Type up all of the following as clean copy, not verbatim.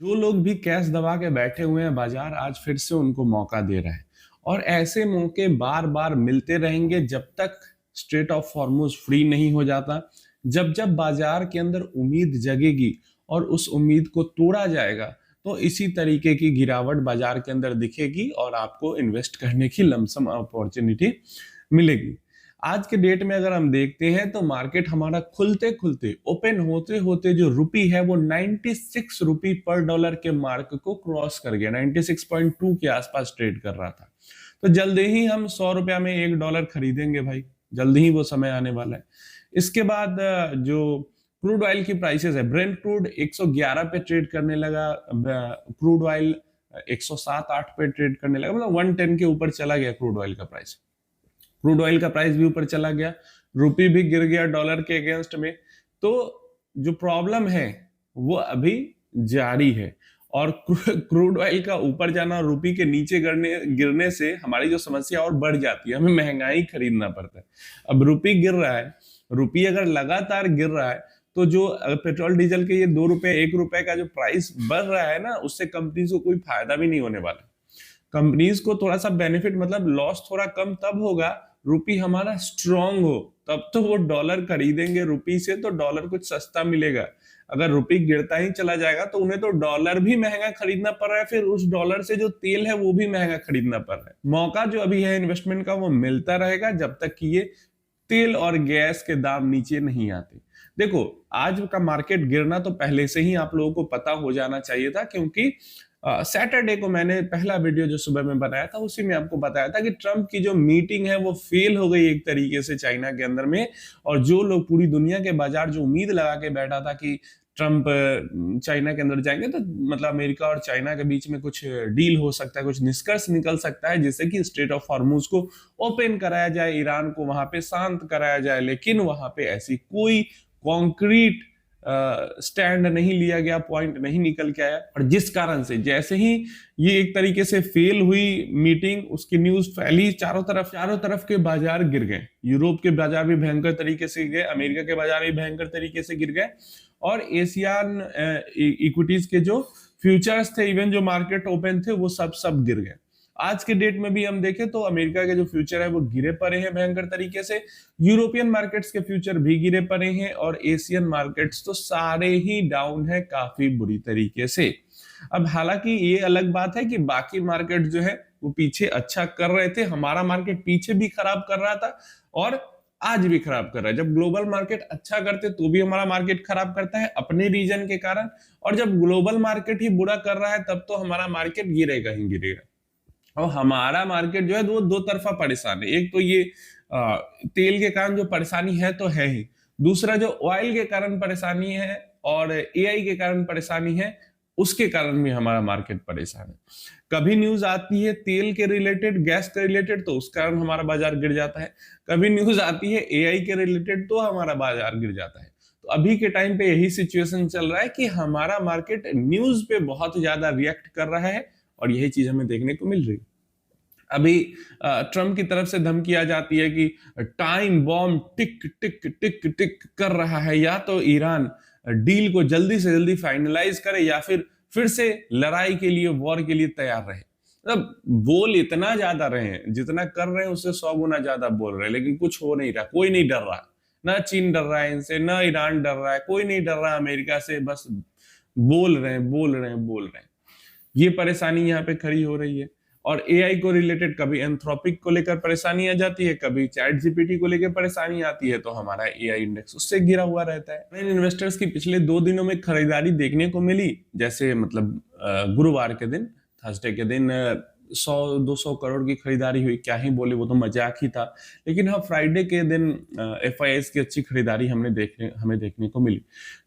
जो लोग भी कैश दबा के बैठे हुए हैं, बाजार आज फिर से उनको मौका दे रहा है और ऐसे मौके बार बार मिलते रहेंगे जब तक स्ट्रेट ऑफ हॉर्मुज फ्री नहीं हो जाता। जब जब बाजार के अंदर उम्मीद जगेगी और उस उम्मीद को तोड़ा जाएगा, तो इसी तरीके की गिरावट बाजार के अंदर दिखेगी और आपको इन्वेस्ट करने की लमसम अपॉर्चुनिटी मिलेगी। आज के डेट में अगर हम देखते हैं तो मार्केट हमारा खुलते खुलते ओपन होते होते जो रुपी है वो 96 रुपी पर डॉलर के मार्क को क्रॉस कर गया। 96.2 के आसपास ट्रेड कर रहा था। तो जल्दी ही हम 100 रुपया में $1 खरीदेंगे भाई, जल्दी ही वो समय आने वाला है। इसके बाद जो क्रूड ऑयल की प्राइसेस है, ब्रेंट क्रूड 111 पे ट्रेड करने लगा, क्रूड ऑयल 107-8 पे ट्रेड करने लगा, मतलब 110 के ऊपर चला गया क्रूड ऑयल का प्राइस। क्रूड ऑयल का प्राइस भी ऊपर चला गया, रुपी भी गिर गया डॉलर के अगेंस्ट में। तो जो प्रॉब्लम है वो अभी जारी है और क्रूड ऑयल का ऊपर जाना और रुपी के नीचे गिरने से हमारी जो समस्या और बढ़ जाती है, हमें महंगाई खरीदना पड़ता है। अब रुपी गिर रहा है, रुपी अगर लगातार गिर रहा है तो जो पेट्रोल डीजल के ये 2 रुपए 1 रुपए का जो प्राइस बढ़ रहा है ना, उससे कंपनी को कोई फायदा भी नहीं होने वाला। कंपनीज को थोड़ा सा बेनिफिट, मतलब लॉस थोड़ा कम तब होगा रुपी हमारा स्ट्रांग हो, तब तो वो डॉलर खरीदेंगे रुपी से, तो डॉलर कुछ सस्ता मिलेगा। अगर रुपी गिरता ही चला जाएगा तो उन्हें तो डॉलर भी महंगा खरीदना पड़ रहा है, फिर उस डॉलर से जो तेल है वो भी महंगा खरीदना पड़ रहा है। मौका जो अभी है इन्वेस्टमेंट का वो मिलता रहेगा जब तक कि ये तेल और गैस के दाम नीचे नहीं आते। देखो, आज का मार्केट गिरना तो पहले से ही आप लोगों को पता हो जाना चाहिए था, क्योंकि सैटरडे को मैंने पहला वीडियो जो सुबह में बनाया था उसी में आपको बताया था कि ट्रंप की जो मीटिंग है वो फेल हो गई एक तरीके से चाइना के अंदर में। और जो लोग, पूरी दुनिया के बाजार जो उम्मीद लगा के बैठा था कि ट्रंप चाइना के अंदर जाएंगे तो मतलब अमेरिका और चाइना के बीच में कुछ डील हो सकता है, कुछ निष्कर्ष निकल सकता है जिससे कि स्ट्रेट ऑफ हॉर्मुज को ओपन कराया जाए, ईरान को वहां पे शांत कराया जाए, लेकिन वहां पे ऐसी कोई कॉन्क्रीट स्टैंड नहीं लिया गया, पॉइंट नहीं निकल के आया। और जिस कारण से जैसे ही ये एक तरीके से फेल हुई मीटिंग, उसकी न्यूज फैली चारों तरफ के बाजार गिर गए। यूरोप के बाजार भी भयंकर तरीके से गिर गए, अमेरिका के बाजार भी भयंकर तरीके से गिर गए और एशियन इक्विटीज के जो फ्यूचर्स थे, इवन जो मार्केट ओपन थे, वो सब गिर गए। आज के डेट में भी हम देखें तो अमेरिका के जो फ्यूचर है वो गिरे पड़े हैं भयंकर तरीके से, यूरोपियन मार्केट्स के फ्यूचर भी गिरे पड़े हैं और एशियन मार्केट्स तो सारे ही डाउन है काफी बुरी तरीके से। अब हालांकि ये अलग बात है कि बाकी मार्केट जो है वो पीछे अच्छा कर रहे थे, हमारा मार्केट पीछे भी खराब कर रहा था और आज भी खराब कर रहा है। जब ग्लोबल मार्केट अच्छा करते तो भी हमारा मार्केट खराब करता है अपने रीजन के कारण, और जब ग्लोबल मार्केट ही बुरा कर रहा है तब तो हमारा मार्केट गिरेगा ही गिरेगा। और हमारा मार्केट जो है वो दो तरफा परेशान है। एक तो ये तेल के कारण जो परेशानी है तो है ही, दूसरा जो ऑयल के कारण परेशानी है और एआई के कारण परेशानी है, उसके कारण भी हमारा मार्केट परेशान है। कभी न्यूज आती है तेल के रिलेटेड, गैस के रिलेटेड, तो उस कारण हमारा बाजार गिर जाता है। कभी न्यूज आती है एआई के रिलेटेड तो हमारा बाजार गिर जाता है। तो अभी के टाइम पे यही सिचुएशन चल रहा है कि हमारा मार्केट न्यूज पे बहुत ज्यादा रिएक्ट कर रहा है और यही चीज हमें देखने को मिल रही है। अभी ट्रम्प की तरफ से धमकी आ जाती है कि टाइम बॉम्ब टिक टिक टिक टिक कर रहा है, या तो ईरान डील को जल्दी से जल्दी फाइनलाइज करे या फिर से लड़ाई के लिए, वॉर के लिए तैयार रहे। मतलब बोल इतना ज्यादा रहे हैं, जितना कर रहे हैं उससे 100 गुना ज्यादा बोल रहे हैं, लेकिन कुछ हो नहीं रहा, कोई नहीं डर रहा। ना चीन डर रहा है इनसे, ना ईरान डर रहा है, कोई नहीं डर रहा अमेरिका से, बस बोल रहे हैं बोल रहे हैं बोल रहे हैं। ये परेशानी यहाँ पे खड़ी हो रही है। और एआई को रिलेटेड कभी एंथ्रोपिक को लेकर परेशानी आ जाती है, कभी चैट जीपीटी को लेकर परेशानी आती है, तो हमारा एआई इंडेक्स उससे गिरा हुआ रहता है। इन इन्वेस्टर्स की पिछले 2 दिनों में खरीदारी देखने को मिली, जैसे मतलब गुरुवार के दिन, थर्सडे के दिन 100-200 करोड़ की खरीदारी हुई। क्या ही बोले, वो तो मजाक ही था। लेकिन हाँ, फ्राइडे के दिन एफआईआईज की अच्छी खरीदारी हमें देखने को मिली।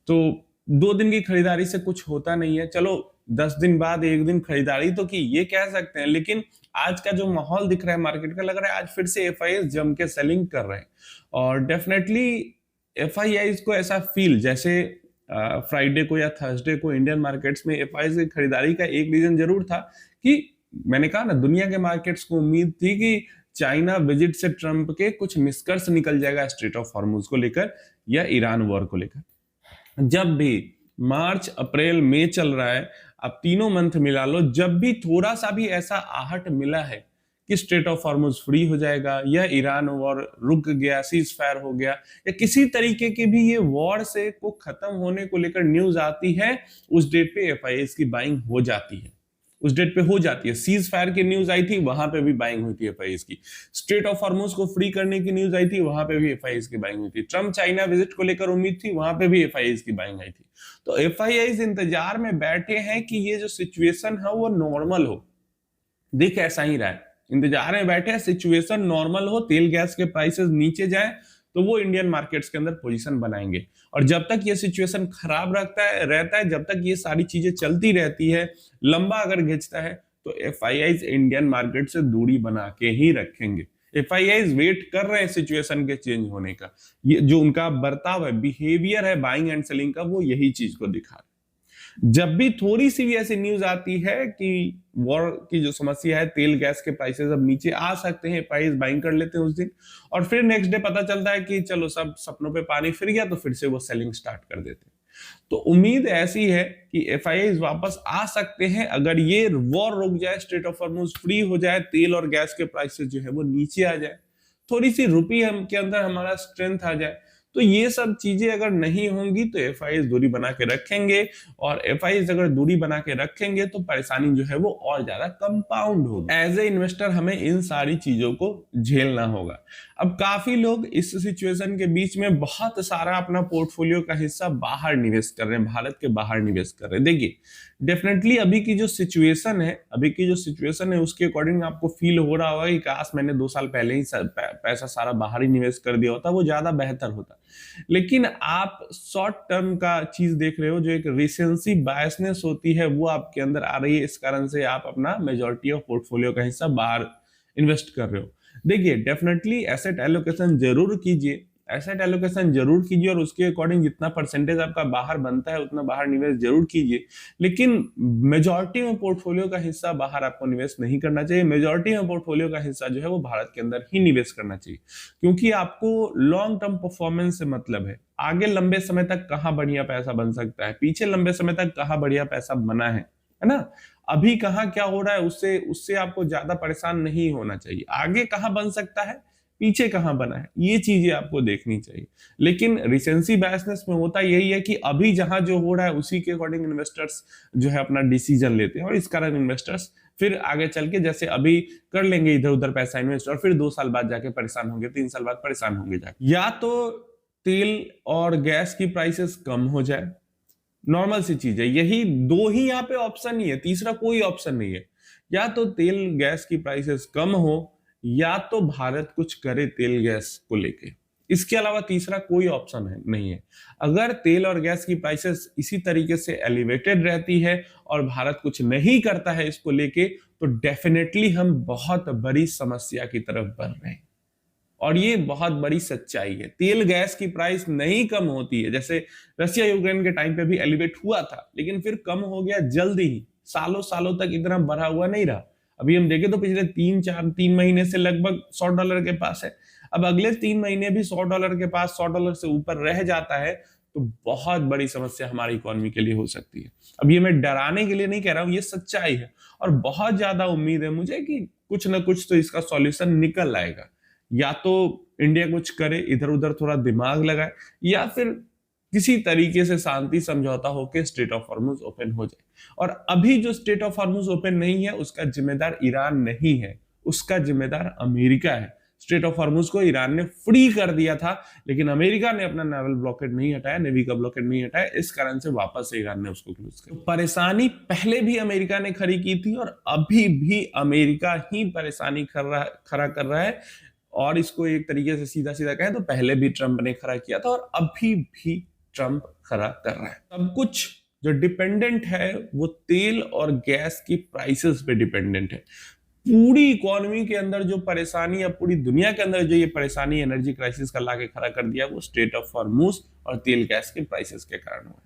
तो 2 दिन की खरीदारी से कुछ होता नहीं है, चलो 10 दिन बाद 1 दिन खरीदारी तो की, ये कह सकते हैं। लेकिन आज का जो माहौल दिख रहा है मार्केट का, लग रहा है आज फिर से एफआईआईज जम के सेलिंग कर रहे हैं। और डेफिनेटली एफआईआईज को ऐसा फील, जैसे फ्राइडे को या थर्सडे को इंडियन मार्केट्स में एफआईआईज की खरीदारी का एक रीजन जरूर था कि मैंने कहा ना, दुनिया के मार्केट्स को उम्मीद थी कि चाइना विजिट से ट्रंप के कुछ निष्कर्ष निकल जाएगा स्ट्रेट ऑफ हॉर्मुज को लेकर या ईरान वॉर को लेकर। जब भी मार्च अप्रैल मई चल रहा है, आप तीनों मंथ मिला लो, जब भी थोड़ा सा भी ऐसा आहट मिला है कि स्ट्रेट ऑफ हॉर्मुज फ्री हो जाएगा या ईरान वॉर रुक गया, सीज फायर हो गया, या किसी तरीके की भी ये वॉर से को खत्म होने को लेकर न्यूज आती है, उस डेट पे एफआईआई की बाइंग हो जाती है, उस डेट पे हो जाती है। सीज फायर की न्यूज आई थी, वहां पे भी बाइंग हुई थी एफआईआई की। स्ट्रेट ऑफ हॉर्मुज को फ्री करने की न्यूज आई थी, वहां पे भी एफआईआई की बाइंग हुई थी। ट्रम्प चाइना विजिट को लेकर उम्मीद थी, वहां पे भी एफआईआई की बाइंग आई थी। तो एफआईआई इंतजार में बैठे हैं कि ये जो सिचुएशन है वो नॉर्मल हो, दिख ऐसा ही रहा है, इंतजार में बैठे हैं सिचुएशन नॉर्मल हो, तेल गैस के प्राइसेस नीचे जाए तो वो इंडियन मार्केट्स के अंदर पोजीशन बनाएंगे। और जब तक ये सिचुएशन खराब रहता है, जब तक ये सारी चीजें चलती रहती है, लंबा अगर खिंचता है, तो एफआईआई इंडियन मार्केट से दूरी बना के ही रखेंगे। एफआईआई वेट कर रहे हैं सिचुएशन के चेंज होने का, ये जो उनका बर्ताव है, बिहेवियर है बाइंग एंड सेलिंग का, वो यही चीज को दिखा रहा है। जब भी थोड़ी सी भी ऐसी न्यूज आती है कि वॉर की जो समस्या है, तेल गैस के प्राइसेस अब नीचे आ सकते हैं, प्राइस बाइंग कर लेते हैं उस दिन, और फिर नेक्स्ट डे पता चलता है कि चलो सब सपनों पे पानी फिर गया, तो फिर से वो सेलिंग स्टार्ट कर देते हैं। तो उम्मीद ऐसी है कि एफआईआई वापस आ सकते हैं अगर ये वॉर रुक जाए, स्ट्रेट ऑफ हॉर्मुज फ्री हो जाए, तेल और गैस के प्राइसेस जो है वो नीचे आ जाए, थोड़ी सी रुपी हम के अंदर हमारा स्ट्रेंथ आ जाए। तो ये सब चीजें अगर नहीं होंगी तो एफआईआई दूरी बना के रखेंगे, और एफआईआई अगर दूरी बना के रखेंगे तो परेशानी जो है वो और ज्यादा कंपाउंड होगी। एज ए इन्वेस्टर हमें इन सारी चीजों को झेलना होगा। अब काफी लोग इस सिचुएशन के बीच में बहुत सारा अपना पोर्टफोलियो का हिस्सा बाहर निवेश कर रहे हैं, भारत के बाहर निवेश कर रहे हैं। देखिए डेफिनेटली अभी की जो सिचुएशन है उसके अकॉर्डिंग आपको फील हो रहा होगा कि काश मैंने 2 साल पहले ही पैसा सारा बाहर ही निवेश कर दिया होता, वो ज्यादा बेहतर होता। लेकिन आप शॉर्ट टर्म का चीज देख रहे हो, जो एक रिसेंसी बायसनेस होती है वो आपके अंदर आ रही है, इस कारण से आप अपना मेजॉरिटी ऑफ पोर्टफोलियो का हिस्सा बाहर इन्वेस्ट कर रहे हो। देखिए डेफिनेटली एसेट एलोकेशन जरूर कीजिए, और उसके अकॉर्डिंग जितना परसेंटेज आपका बाहर बनता है उतना बाहर निवेश जरूर कीजिए, लेकिन मेजॉरिटी में पोर्टफोलियो का हिस्सा बाहर आपको निवेश नहीं करना चाहिए। मेजॉरिटी में पोर्टफोलियो का हिस्सा जो है वो भारत के अंदर ही निवेश करना चाहिए, क्योंकि आपको लॉन्ग टर्म परफॉर्मेंस से मतलब है, आगे लंबे समय तक कहां बढ़िया पैसा बन सकता है, पीछे लंबे समय तक कहां बढ़िया पैसा बना है ना, अभी कहां क्या हो रहा है, उससे उससे आपको ज्यादा परेशान नहीं होना चाहिए। आगे कहां बन सकता है, पीछे कहां बना है, ये चीजें आपको देखनी चाहिए। लेकिन रिसेंसी बायसनेस में होता यही है कि अभी जहां जो हो रहा है उसी के अकॉर्डिंग इन्वेस्टर्स जो है अपना डिसीजन लेते हैं, और इस कारण इन्वेस्टर्स फिर आगे चल के जैसे अभी कर लेंगे इधर उधर पैसा इन्वेस्ट, और फिर 2 साल बाद जाके परेशान होंगे, 3 साल बाद परेशान होंगे जाके। या तो तेल और गैस की प्राइसेस कम हो जाए, नॉर्मल सी चीज है, यही दो ही यहाँ पे ऑप्शन ही है, तीसरा कोई ऑप्शन नहीं है। या तो तेल गैस की प्राइसेस कम हो, या तो भारत कुछ करे तेल गैस को लेके, इसके अलावा तीसरा कोई ऑप्शन है नहीं है। अगर तेल और गैस की प्राइसेस इसी तरीके से एलिवेटेड रहती है और भारत कुछ नहीं करता है इसको लेके, तो डेफिनेटली हम बहुत बड़ी समस्या की तरफ बढ़ रहे हैं, और ये बहुत बड़ी सच्चाई है। तेल गैस की प्राइस नहीं कम होती है, जैसे रशिया यूक्रेन के टाइम पे भी एलिवेट हुआ था, लेकिन फिर कम हो गया जल्दी ही, सालों सालों तक इतना बढ़ा हुआ नहीं रहा। अभी हम देखें तो पिछले 3 महीने से लगभग $100 के पास है। अब अगले 3 महीने भी $100 के पास, $100 से ऊपर रह जाता है, तो बहुत बड़ी समस्या हमारी इकोनॉमी के लिए हो सकती है। अब ये मैं डराने के लिए नहीं कह रहा हूं, ये सच्चाई है, और बहुत ज्यादा उम्मीद है मुझे कि कुछ ना कुछ तो इसका सॉल्यूशन निकल आएगा। या तो इंडिया कुछ करे, इधर उधर थोड़ा दिमाग लगाए, या फिर किसी तरीके से शांति समझौता होकर स्ट्रेट ऑफ हॉर्मुज ओपन हो जाए। और अभी जो स्ट्रेट ऑफ हॉर्मुज ओपन नहीं है उसका जिम्मेदार ईरान नहीं है, उसका जिम्मेदार अमेरिका है। स्ट्रेट ऑफ हॉर्मुज को ईरान ने फ्री कर दिया था, लेकिन अमेरिका ने अपना नेवल ब्लॉकेड नहीं हटाया, नेवी का ब्लॉकेड नहीं हटाया, इस कारण से वापस से ईरान ने उसको क्लोज कर दिया। परेशानी पहले भी अमेरिका ने खड़ी की थी, और अभी भी अमेरिका ही परेशानी खड़ा कर रहा है। और इसको एक तरीके से सीधा सीधा कहें तो पहले भी ट्रंप ने खड़ा किया था, और अभी भी ट्रंप खड़ा कर रहा है। सब कुछ जो डिपेंडेंट है वो तेल और गैस की प्राइसेस पे डिपेंडेंट है। पूरी इकोनॉमी के अंदर जो परेशानी, या पूरी दुनिया के अंदर जो ये परेशानी एनर्जी क्राइसिस का लाके खड़ा कर दिया, वो स्ट्रेट ऑफ हॉर्मुज और तेल गैस के प्राइसेस के कारण हुआ है।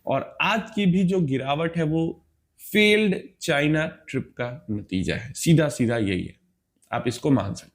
और आज की भी जो गिरावट है वो फेल्ड चाइना ट्रिप का नतीजा है, सीधा सीधा यही है, आप इसको मान सकते हैं।